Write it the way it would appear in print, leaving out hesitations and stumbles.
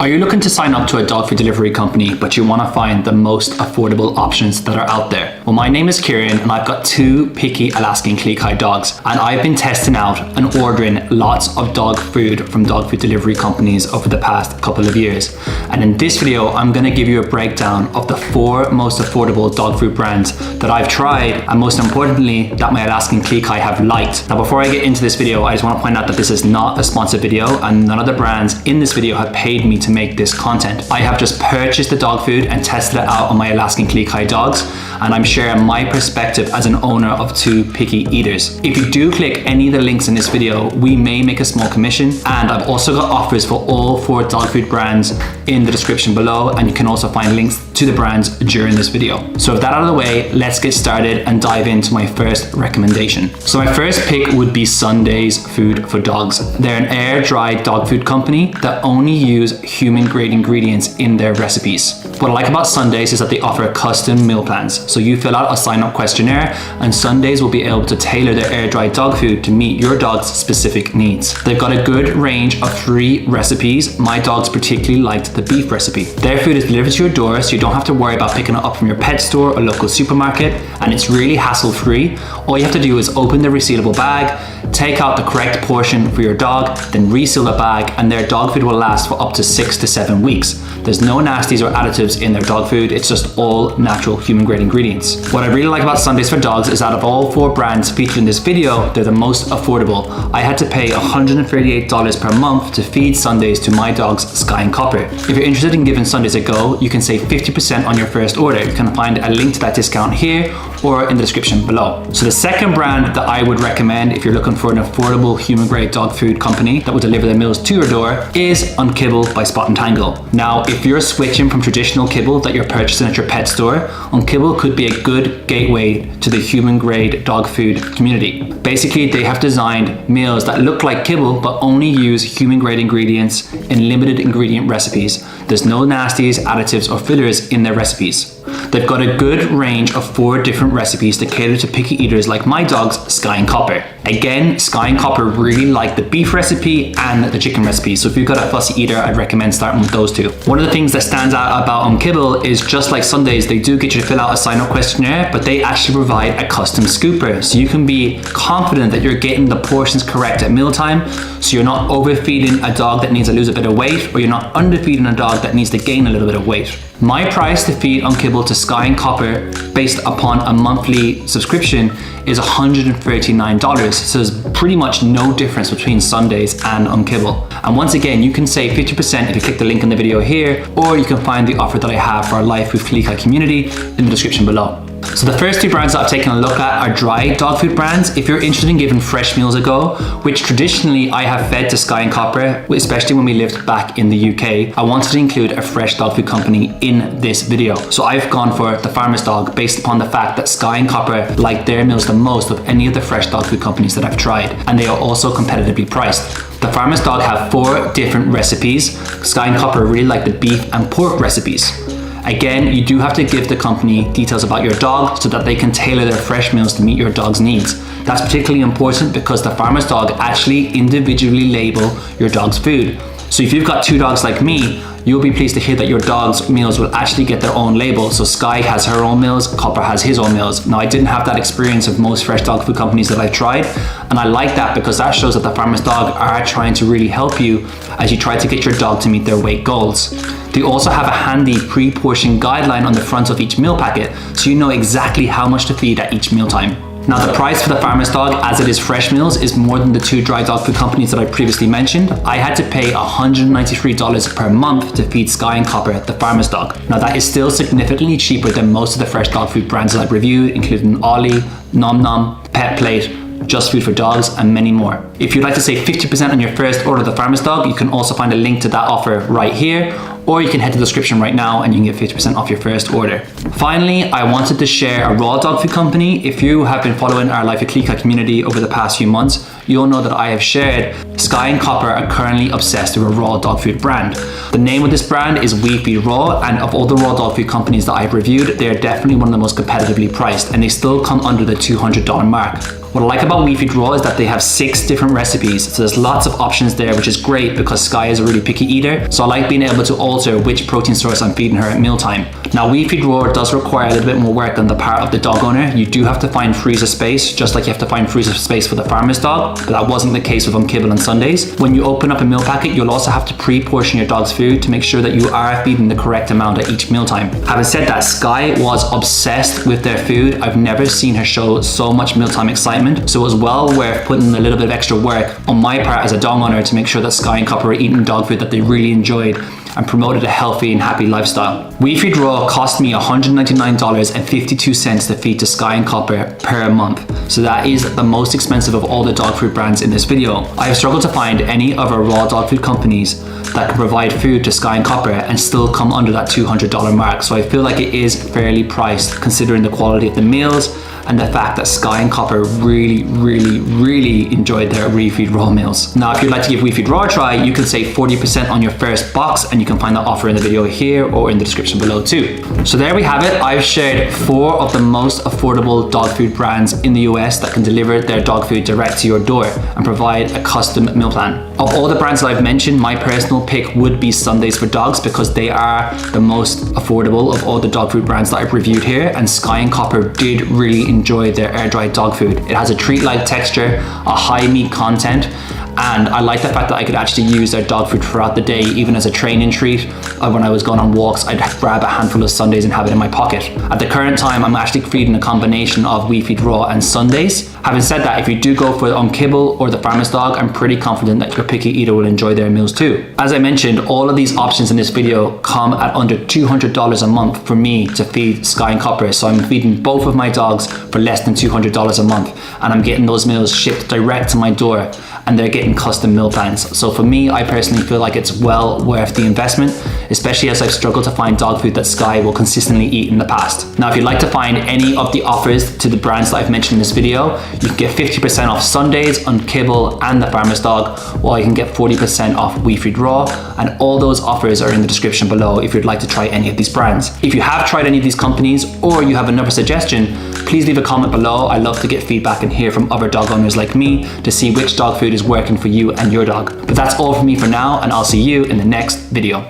Are you looking to sign up to a dog food delivery company, but you want to find the most affordable options that are out there? Well, my name is Kieran and I've got two picky Alaskan Skye dogs, and I've been testing out and ordering lots of dog food from dog food delivery companies over the past couple of years. And in this video, I'm going to give you a breakdown of the 4 most affordable dog food brands that I've tried, and most importantly, that my Alaskan Skye have liked. Now, before I get into this video, I just want to point out that this is not a sponsored video and none of the brands in this video have paid me to make this content. I have just purchased the dog food and tested it out on my Alaskan Skye dogs, and I'm sharing my perspective as an owner of 2 picky eaters. If you do click any of the links in this video, we may make a small commission, and I've also got offers for all 4 dog food brands in the description below, and you can also find links to the brands during this video. So with that out of the way, let's get started and dive into my first recommendation. So my first pick would be Sunday's Food for Dogs. They're an air-dried dog food company that only use human-grade ingredients in their recipes. What I like about Sundays is that they offer custom meal plans. So you fill out a sign-up questionnaire and Sundays will be able to tailor their air-dried dog food to meet your dog's specific needs. They've got a good range of 3 recipes. My dogs particularly liked the beef recipe. Their food is delivered to your door, so you don't have to worry about picking it up from your pet store or local supermarket, and it's really hassle-free. All you have to do is open the resealable bag, take out the correct portion for your dog, then reseal the bag, and their dog food will last for up to 6 to 7 weeks. There's no nasties or additives in their dog food, it's just all natural human-grade ingredients. What I really like about Sundays for Dogs is that of all 4 brands featured in this video, they're the most affordable. I had to pay $138 per month to feed Sundays to my dogs, Skye and Copper. If you're interested in giving Sundays a go, you can save 50% on your first order. You can find a link to that discount here or in the description below. So the second brand that I would recommend if you're looking for an affordable human-grade dog food company that will deliver their meals to your door is Unkibble by Spot and Tangle. Now, if you're switching from traditional kibble that you're purchasing at your pet store, Unkibble could be a good gateway to the human-grade dog food community. Basically, they have designed meals that look like kibble but only use human-grade ingredients in limited ingredient recipes. There's no nasties, additives, or fillers in their recipes. They've got a good range of 4 different recipes to cater to picky eaters like my dogs, Skye and Copper. Again, Skye and Copper really like the beef recipe and the chicken recipe, so if you've got a fussy eater, I'd recommend starting with those 2. One of the things that stands out about Unkibble is just like Sundays, they do get you to fill out a sign-up questionnaire, but they actually provide a custom scooper, so you can be confident that you're getting the portions correct at mealtime, so you're not overfeeding a dog that needs to lose a bit of weight, or you're not underfeeding a dog that needs to gain a little bit of weight. My price to feed Unkibble to Skye and Copper based upon a monthly subscription is $139, so there's pretty much no difference between Sundays and Unkibble. And once again, you can save 50% if you click the link in the video here, or you can find the offer that I have for our Life with Skye community in the description below. So the first 2 brands that I've taken a look at are dry dog food brands. If you're interested in giving fresh meals a go, which traditionally I have fed to Skye and Copper, especially when we lived back in the UK, I wanted to include a fresh dog food company in this video. So I've gone for the Farmer's Dog based upon the fact that Skye and Copper like their meals the most of any of the fresh dog food companies that I've tried, and they are also competitively priced. The Farmer's Dog have 4 different recipes. Skye and Copper really like the beef and pork recipes. Again, you do have to give the company details about your dog so that they can tailor their fresh meals to meet your dog's needs. That's particularly important because the Farmer's Dog actually individually label your dog's food. So if you've got 2 dogs like me, you'll be pleased to hear that your dog's meals will actually get their own label. So Skye has her own meals, Copper has his own meals. Now, I didn't have that experience of most fresh dog food companies that I tried, and I like that because that shows that the Farmer's Dog are trying to really help you as you try to get your dog to meet their weight goals. They also have a handy pre-portion guideline on the front of each meal packet, so you know exactly how much to feed at each mealtime. Now, the price for the Farmer's Dog, as it is fresh meals, is more than the 2 dry dog food companies that I previously mentioned. I had to pay $193 per month to feed Skye and Copper the Farmer's Dog. Now, that is still significantly cheaper than most of the fresh dog food brands that I've reviewed, including Ollie, Nom Nom, Pet Plate, Just Food for Dogs, and many more. If you'd like to save 50% on your first order of the Farmer's Dog, you can also find a link to that offer right here, or you can head to the description right now and you can get 50% off your first order. Finally, I wanted to share a raw dog food company. If you have been following our Life with Skye community over the past few months, you'll know that I have shared Skye and Copper are currently obsessed with a raw dog food brand. The name of this brand is We Feed Raw, and of all the raw dog food companies that I've reviewed, they are definitely one of the most competitively priced, and they still come under the $200 mark. What I like about WeFeed Raw is that they have 6 different recipes, so there's lots of options there, which is great because Skye is a really picky eater, so I like being able to alter which protein source I'm feeding her at mealtime. Now WeFeed Raw does require a little bit more work on the part of the dog owner. You do have to find freezer space, just like you have to find freezer space for the farmer's dog, but that wasn't the case with Unkibble on Sundays. When you open up a meal packet, you'll also have to pre-portion your dog's food to make sure that you are feeding the correct amount at each mealtime. Having said that, Skye was obsessed with their food. I've never seen her show so much mealtime excitement, so it was well worth putting a little bit of extra work on my part as a dog owner to make sure that Skye and Copper were eating dog food that they really enjoyed and promoted a healthy and happy lifestyle. WeFeed Raw cost me $199.52 to feed to Skye and Copper per month, so that is the most expensive of all the dog food brands in this video. I have struggled to find any other raw dog food companies that can provide food to Skye and Copper and still come under that $200 mark, so I feel like it is fairly priced considering the quality of the meals and the fact that Skye and Copper really enjoyed their WeFeed Raw meals. Now, if you'd like to give WeFeed Raw a try, you can save 40% on your first box, and you can find that offer in the video here or in the description below too. So there we have it. I've shared 4 of the most affordable dog food brands in the US that can deliver their dog food direct to your door and provide a custom meal plan. Of all the brands that I've mentioned, my personal pick would be Sundays for Dogs because they are the most affordable of all the dog food brands that I've reviewed here, and Skye and Copper did really enjoy their air-dried dog food. It has a treat-like texture, a high meat content, and I like the fact that I could actually use their dog food throughout the day, even as a training treat. When I was going on walks, I'd grab a handful of Sundays and have it in my pocket. At the current time, I'm actually feeding a combination of WeFeed Raw and Sundays. Having said that, if you do go for Unkibble or the farmer's dog, I'm pretty confident that your picky eater will enjoy their meals too. As I mentioned, all of these options in this video come at under $200 a month for me to feed Skye and Copper, so I'm feeding both of my dogs for less than $200 a month, and I'm getting those meals shipped direct to my door, and they're getting custom meal plans. So for me, I personally feel like it's well worth the investment, especially as I've struggled to find dog food that Skye will consistently eat in the past. Now, if you'd like to find any of the offers to the brands that I've mentioned in this video, you can get 50% off Sundays, Unkibble, and the farmer's dog, while you can get 40% off WeFeed Raw, and all those offers are in the description below if you'd like to try any of these brands. If you have tried any of these companies or you have another suggestion, please leave a comment below. I love to get feedback and hear from other dog owners like me to see which dog food is working for you and your dog. But that's all from me for now, and I'll see you in the next video.